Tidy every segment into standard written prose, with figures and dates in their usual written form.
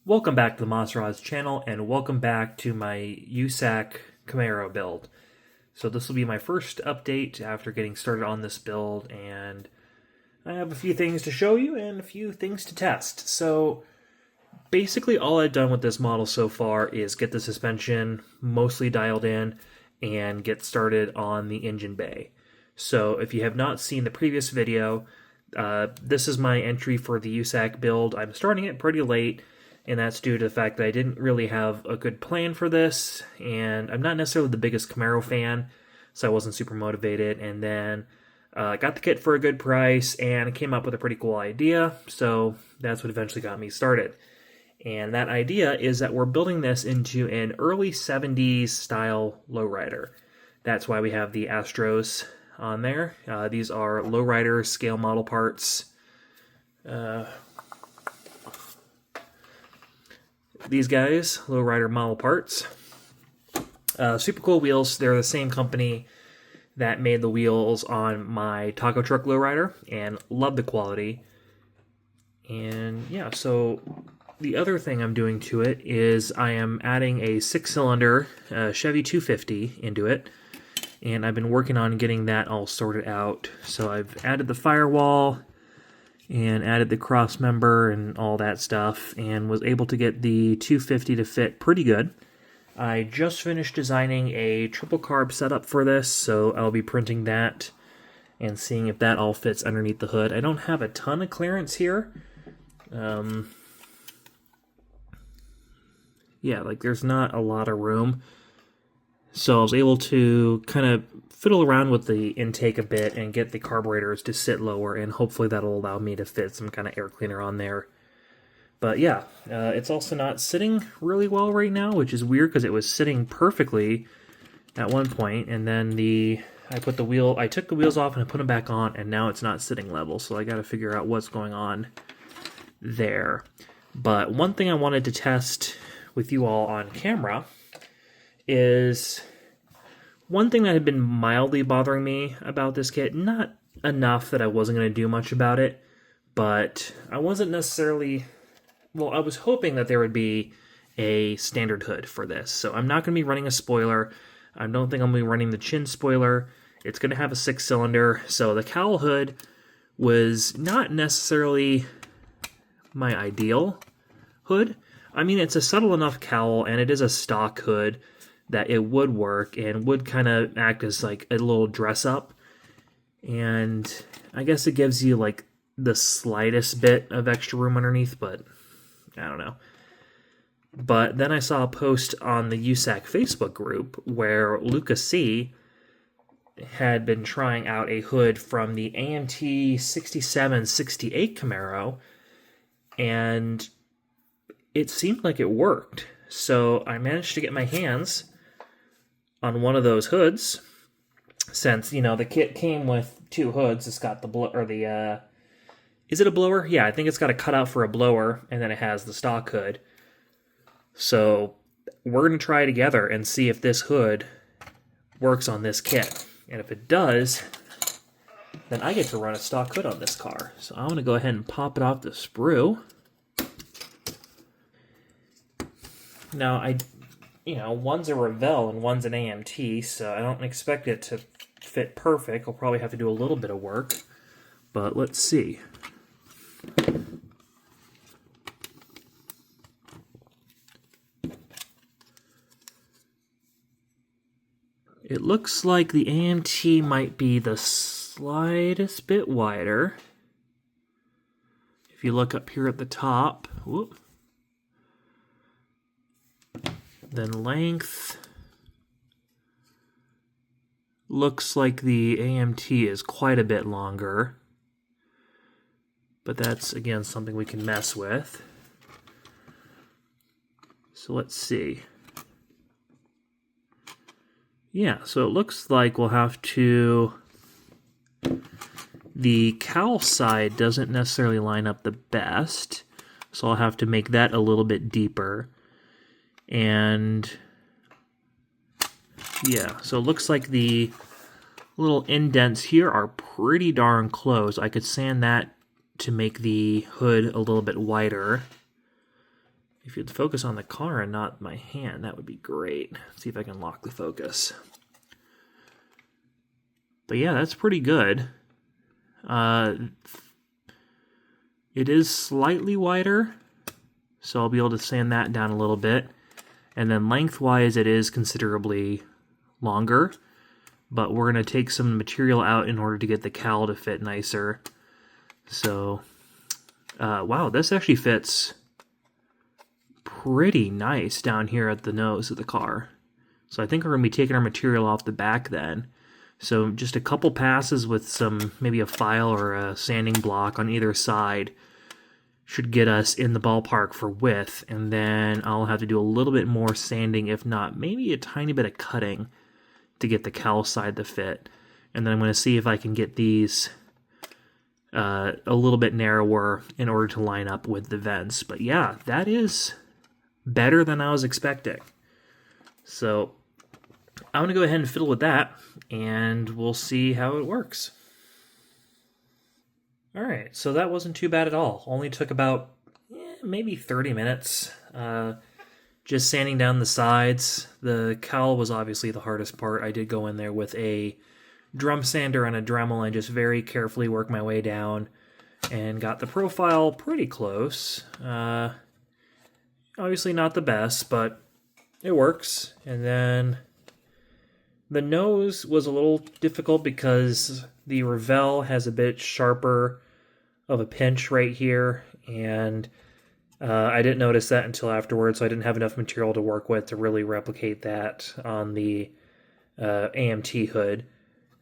Welcome back to the Monster channel, and welcome back to my USACC Camaro build. So this will be my first update after getting started on this build, and I have a few things to show you and a few things to test. So basically all I've done with this model so far is get the suspension mostly dialed in and get started on the engine bay. So if you have not seen the previous video, this is my entry for the USACC build. I'm starting it pretty late, and that's due to the fact that I didn't really have a good plan for this, and I'm not necessarily the biggest Camaro fan, so I wasn't super motivated. And then got the kit for a good price, and I came up with a pretty cool idea, so that's what eventually got me started. And that idea is that we're building this into an early 70s style lowrider. That's why we have the Astros on there. These are lowrider scale model parts. These guys, lowrider model parts. Super cool wheels. They're the same company that made the wheels on my taco truck lowrider, and love the quality. And yeah, so the other thing I'm doing to it is I am adding a 6-cylinder Chevy 250 into it, and I've been working on getting that all sorted out. So I've added the firewall and added the cross member and all that stuff, and was able to get the 250 to fit pretty good. I just finished designing a triple carb setup for this, so I'll be printing that and seeing if that all fits underneath the hood. I don't have a ton of clearance here. Yeah, like there's not a lot of room. So I was able to kind of fiddle around with the intake a bit and get the carburetors to sit lower, and hopefully that'll allow me to fit some kind of air cleaner on there. But yeah, it's also not sitting really well right now, which is weird because it was sitting perfectly at one point, and then I took the wheels off and I put them back on, and now it's not sitting level, so I got to figure out what's going on there. But one thing I wanted to test with you all on camera is one thing that had been mildly bothering me about this kit. Not enough that I wasn't going to do much about it, but I wasn't necessarily... Well, I was hoping that there would be a standard hood for this. So I'm not going to be running a spoiler. I don't think I'm going to be running the chin spoiler. It's going to have a 6-cylinder. So the cowl hood was not necessarily my ideal hood. I mean, it's a subtle enough cowl, and it is a stock hood that it would work and would kind of act as like a little dress up. And I guess it gives you like the slightest bit of extra room underneath, but I don't know. But then I saw a post on the USACC Facebook group where Lucas C had been trying out a hood from the AMT 6768 Camaro, and it seemed like it worked. So I managed to get my hands on one of those hoods, since, you know, the kit came with two hoods. It's got the is it a blower? Yeah, I think it's got a cutout for a blower, and then it has the stock hood. So we're going to try together and see if this hood works on this kit. And if it does, then I get to run a stock hood on this car. So I'm going to go ahead and pop it off the sprue. Now, one's a Revell and one's an AMT, so I don't expect it to fit perfect. I'll probably have to do a little bit of work, but let's see. It looks like the AMT might be the slightest bit wider. If you look up here at the top, whoop. Then length looks like the AMT is quite a bit longer, but that's again something we can mess with. So let's see. Yeah, so it looks like we'll have to... The cowl side doesn't necessarily line up the best, so I'll have to make that a little bit deeper. And yeah, so it looks like the little indents here are pretty darn close. I could sand that to make the hood a little bit wider. If you'd focus on the car and not my hand, that would be great. See if I can lock the focus. But yeah, that's pretty good. It is slightly wider, so I'll be able to sand that down a little bit. And then lengthwise, it is considerably longer, but we're going to take some material out in order to get the cowl to fit nicer. So, wow, this actually fits pretty nice down here at the nose of the car. So I think we're going to be taking our material off the back then. So just a couple passes with some, maybe a file or a sanding block on either side should get us in the ballpark for width. And then I'll have to do a little bit more sanding, if not maybe a tiny bit of cutting to get the cowl side to fit. And then I'm going to see if I can get these a little bit narrower in order to line up with the vents. But yeah, that is better than I was expecting. So I'm going to go ahead and fiddle with that, and we'll see how it works. All right, so that wasn't too bad at all. Only took about maybe 30 minutes. Just sanding down the sides. The cowl was obviously the hardest part. I did go in there with a drum sander and a Dremel and just very carefully work my way down and got the profile pretty close. Obviously not the best, but it works. And then the nose was a little difficult because the Revell has a bit sharper of a pinch right here, and I didn't notice that until afterwards, so I didn't have enough material to work with to really replicate that on the AMT hood.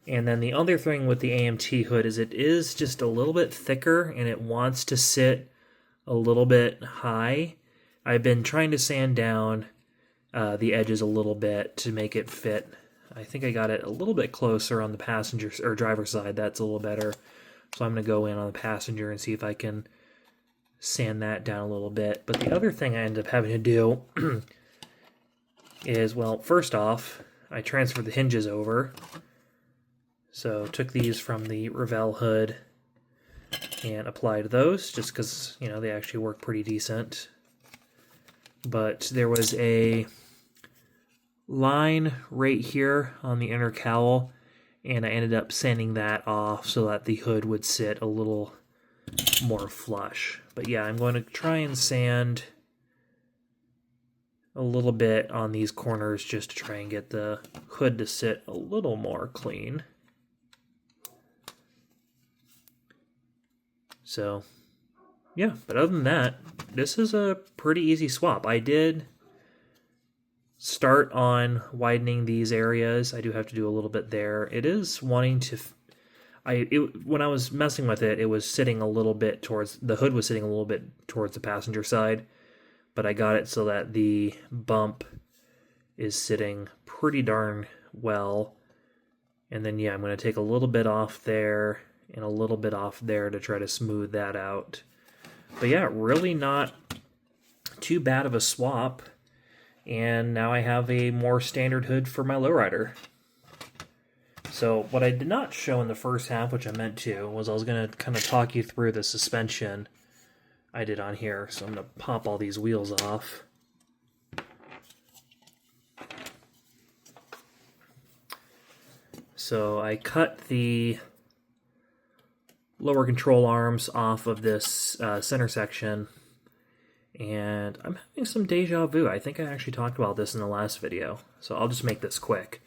And then the other thing with the AMT hood is it is just a little bit thicker, and it wants to sit a little bit high. I've been trying to sand down the edges a little bit to make it fit. I think I got it a little bit closer on the passenger or driver's side. That's a little better. So I'm going to go in on the passenger and see if I can sand that down a little bit. But the other thing I ended up having to do is, well, first off, I transferred the hinges over. So took these from the Revell hood and applied those just because, you know, they actually work pretty decent. But there was a line right here on the inner cowl, and I ended up sanding that off so that the hood would sit a little more flush. But yeah, I'm going to try and sand a little bit on these corners just to try and get the hood to sit a little more clean. So yeah, but other than that, this is a pretty easy swap. I did start on widening these areas. I do have to do a little bit there. It is wanting to... when I was messing with it, it was sitting a little bit towards... The hood was sitting a little bit towards the passenger side, but I got it so that the bump is sitting pretty darn well. And then, yeah, I'm going to take a little bit off there and a little bit off there to try to smooth that out. But yeah, really not too bad of a swap. And now I have a more standard hood for my lowrider. So what I did not show in the first half, which I meant to, was I was going to kind of talk you through the suspension I did on here. So I'm going to pop all these wheels off. So I cut the lower control arms off of this center section, and I'm having some deja vu. I think I actually talked about this in the last video, so I'll just make this quick.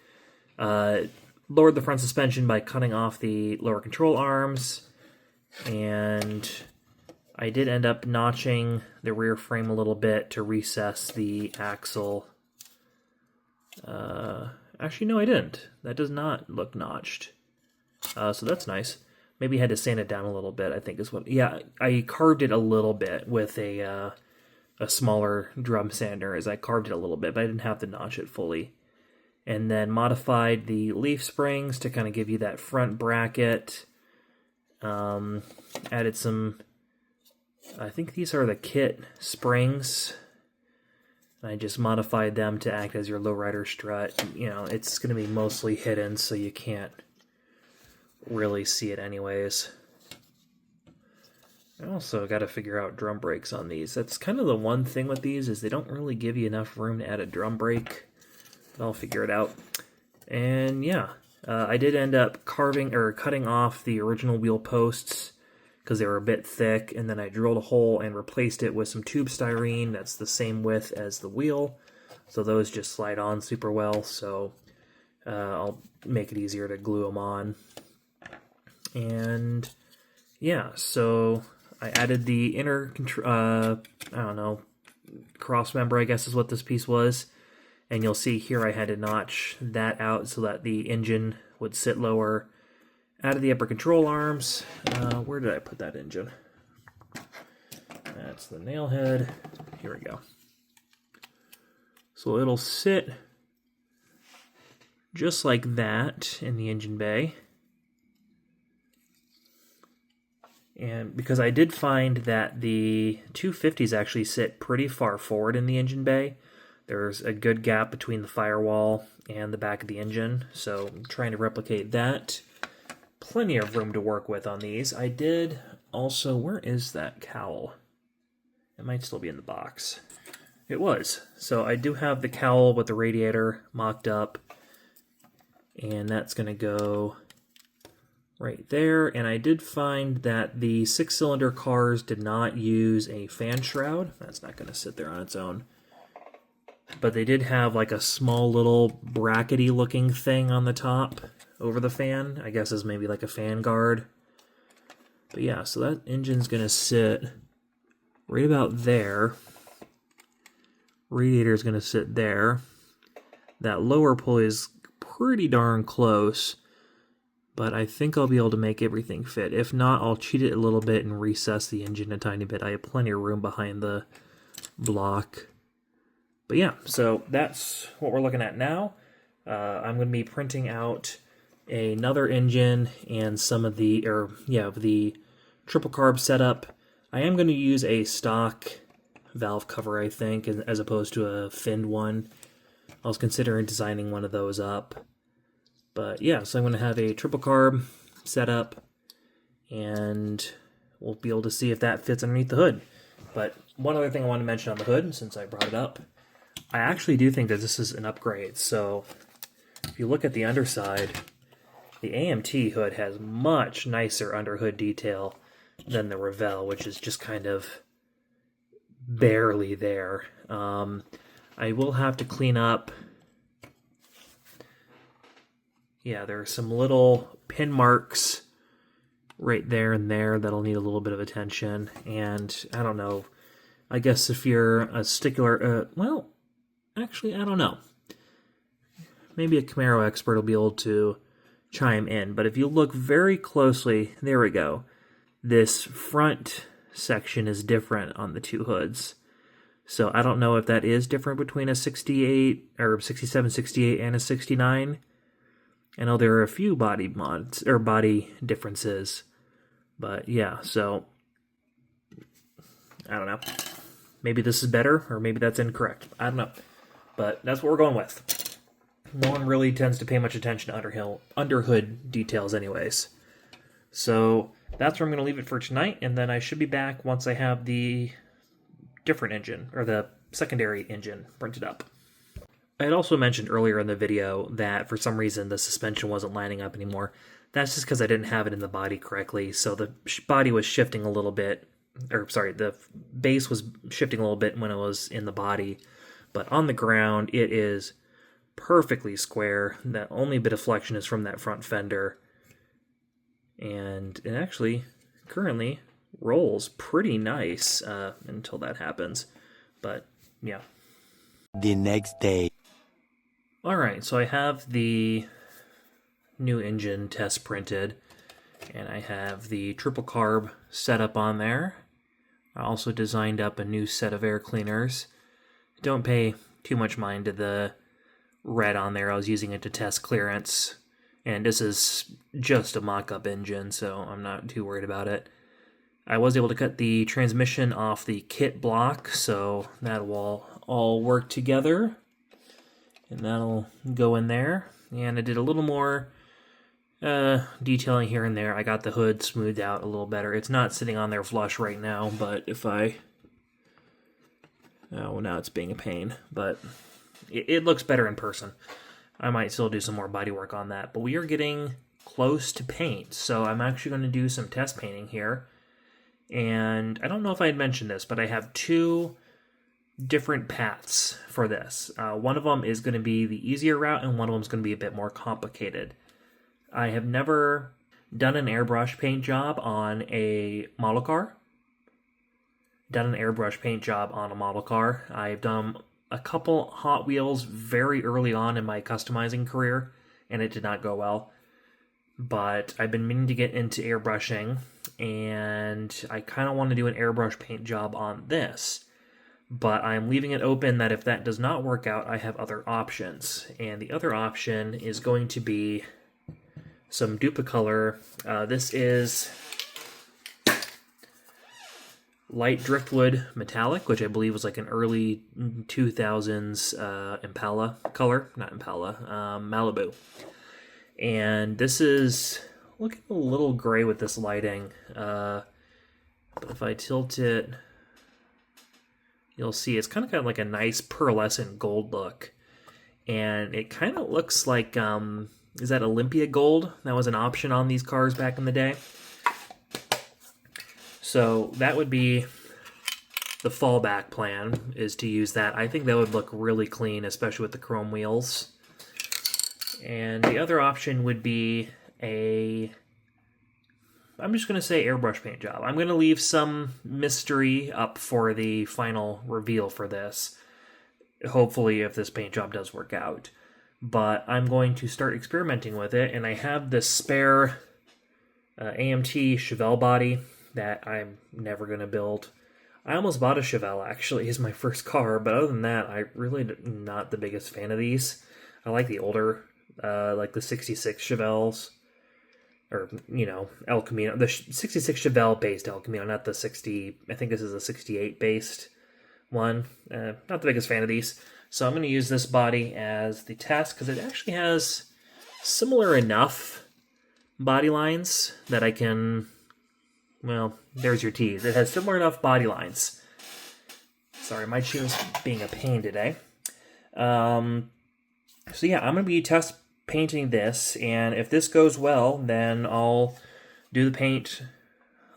Lowered the front suspension by cutting off the lower control arms, and I did end up notching the rear frame a little bit to recess the axle. Actually, no, I didn't. That does not look notched. So that's nice. Maybe I had to sand it down a little bit, I think is what... Yeah, I carved it a little bit with a smaller drum sander, as I carved it a little bit, but I didn't have to notch it fully. And then modified the leaf springs to kind of give you that front bracket. Added some... I think these are the kit springs. I just modified them to act as your lowrider strut. You know, it's going to be mostly hidden, so you can't really see it anyways. I also got to figure out drum brakes on these. That's kind of the one thing with these, is they don't really give you enough room to add a drum brake. But I'll figure it out. And yeah, I did end up cutting off the original wheel posts because they were a bit thick, and then I drilled a hole and replaced it with some tube styrene that's the same width as the wheel. So those just slide on super well, so I'll make it easier to glue them on. And yeah, so I added the inner, I don't know, cross member, I guess is what this piece was. And you'll see here I had to notch that out so that the engine would sit lower. Added the upper control arms. Where did I put that engine? That's the nail head. Here we go. So it'll sit just like that in the engine bay. And because I did find that the 250s actually sit pretty far forward in the engine bay, there's a good gap between the firewall and the back of the engine, so I'm trying to replicate that. Plenty of room to work with on these. I did also, where is that cowl? It might still be in the box. It was. So I do have the cowl with the radiator mocked up, and that's going to go right there. And I did find that the 6-cylinder cars did not use a fan shroud. That's not going to sit there on its own. But they did have like a small little brackety looking thing on the top over the fan. I guess is maybe like a fan guard. But yeah, so that engine's going to sit right about there. Radiator's going to sit there. That lower pulley is pretty darn close, but I think I'll be able to make everything fit. If not, I'll cheat it a little bit and recess the engine a tiny bit. I have plenty of room behind the block. But yeah, so that's what we're looking at now. I'm going to be printing out another engine and some of the, the triple carb setup. I am going to use a stock valve cover, I think, as opposed to a finned one. I was considering designing one of those up. But yeah, so I'm going to have a triple carb setup, and we'll be able to see if that fits underneath the hood. But one other thing I want to mention on the hood, since I brought it up, I actually do think that this is an upgrade. So if you look at the underside, the AMT hood has much nicer underhood detail than the Revell, which is just kind of barely there. I will have to clean up. Yeah, there are some little pin marks right there and there that'll need a little bit of attention. And I don't know, I guess if you're a stickler, well, actually, I don't know. Maybe a Camaro expert will be able to chime in. But if you look very closely, there we go. This front section is different on the two hoods. So I don't know if that is different between a 68 or 67, 68 and a 69. I know there are a few body mods or body differences, but yeah, so I don't know. Maybe this is better, or maybe that's incorrect. I don't know, but that's what we're going with. No one really tends to pay much attention to underhood details anyways. So that's where I'm going to leave it for tonight, and then I should be back once I have the different engine, or the secondary engine, printed up. I had also mentioned earlier in the video that for some reason the suspension wasn't lining up anymore. That's just because I didn't have it in the body correctly, so the body was shifting a little bit, or sorry, the base was shifting a little bit when it was in the body, but on the ground it is perfectly square. The only bit of flexion is from that front fender, and it actually currently rolls pretty nice until that happens. But yeah. The next day. Alright, so I have the new engine test printed, and I have the triple carb set up on there. I also designed up a new set of air cleaners. Don't pay too much mind to the red on there. I was using it to test clearance, and this is just a mock-up engine, so I'm not too worried about it. I was able to cut the transmission off the kit block, so that will all work together, and that'll go in there. And I did a little more detailing here and there. I got the hood smoothed out a little better. It's not sitting on there flush right now, but if I... Oh, now it's being a pain, but it looks better in person. I might still do some more body work on that, but we are getting close to paint, so I'm actually going to do some test painting here. And I don't know if I had mentioned this, but I have two different paths for this. One of them is going to be the easier route, and one of them is going to be a bit more complicated. I have never done an airbrush paint job on a model car. I've done a couple Hot Wheels very early on in my customizing career, and it did not go well. But I've been meaning to get into airbrushing, and I kind of want to do an airbrush paint job on this. But I'm leaving it open that if that does not work out, I have other options. And the other option is going to be some Duplicolor. This is light driftwood metallic, which I believe was like an early 2000s Impala color. Not Impala, Malibu. And this is looking a little gray with this lighting. But if I tilt it, you'll see it's kind of got like a nice pearlescent gold look. And it kind of looks like... is that Olympia gold? That was an option on these cars back in the day. So that would be the fallback plan, is to use that. I think that would look really clean, especially with the chrome wheels. And the other option would be I'm just going to say airbrush paint job. I'm going to leave some mystery up for the final reveal for this. Hopefully, if this paint job does work out. But I'm going to start experimenting with it, and I have this spare AMT Chevelle body that I'm never going to build. I almost bought a Chevelle, actually, as my first car, but other than that, I really am not the biggest fan of these. I like the older, like the 66 Chevelles, or, El Camino, the 66 Chevelle-based El Camino, not the 60, I think this is a 68-based one. Not the biggest fan of these. So I'm going to use this body as the test, because it actually has similar enough body lines that I can, well, there's your tease. It has similar enough body lines. Sorry, my chin is being a pain today. So yeah, I'm going to be test painting this, and if this goes well, then I'll do the paint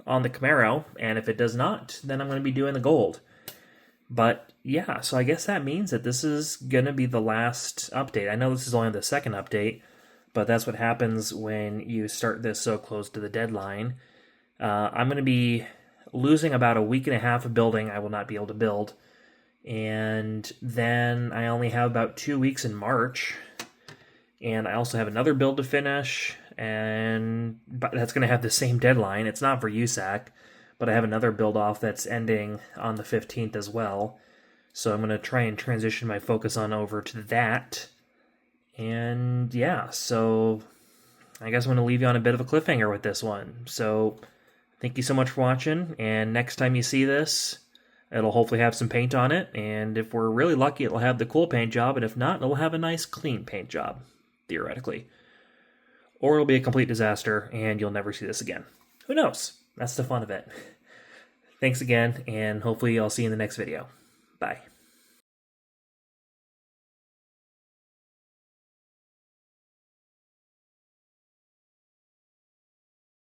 on the Camaro, and if it does not, then I'm going to be doing the gold. But yeah, so I guess that means that this is going to be the last update. I know this is only the second update, but that's what happens when you start this so close to the deadline. I'm going to be losing about a week and a half of building. I will not be able to build. And then I only have about 2 weeks in March. And I also have another build to finish. But that's going to have the same deadline. It's not for USACC. But I have another build off that's ending on the 15th as well. So I'm going to try and transition my focus on over to that. And yeah, so I guess I'm going to leave you on a bit of a cliffhanger with this one. So thank you so much for watching. And next time you see this, it'll hopefully have some paint on it. And if we're really lucky, it'll have the cool paint job. And if not, it'll have a nice clean paint job, theoretically. Or it'll be a complete disaster and you'll never see this again. Who knows? That's the fun of it. Thanks again, and hopefully I'll see you in the next video. Bye.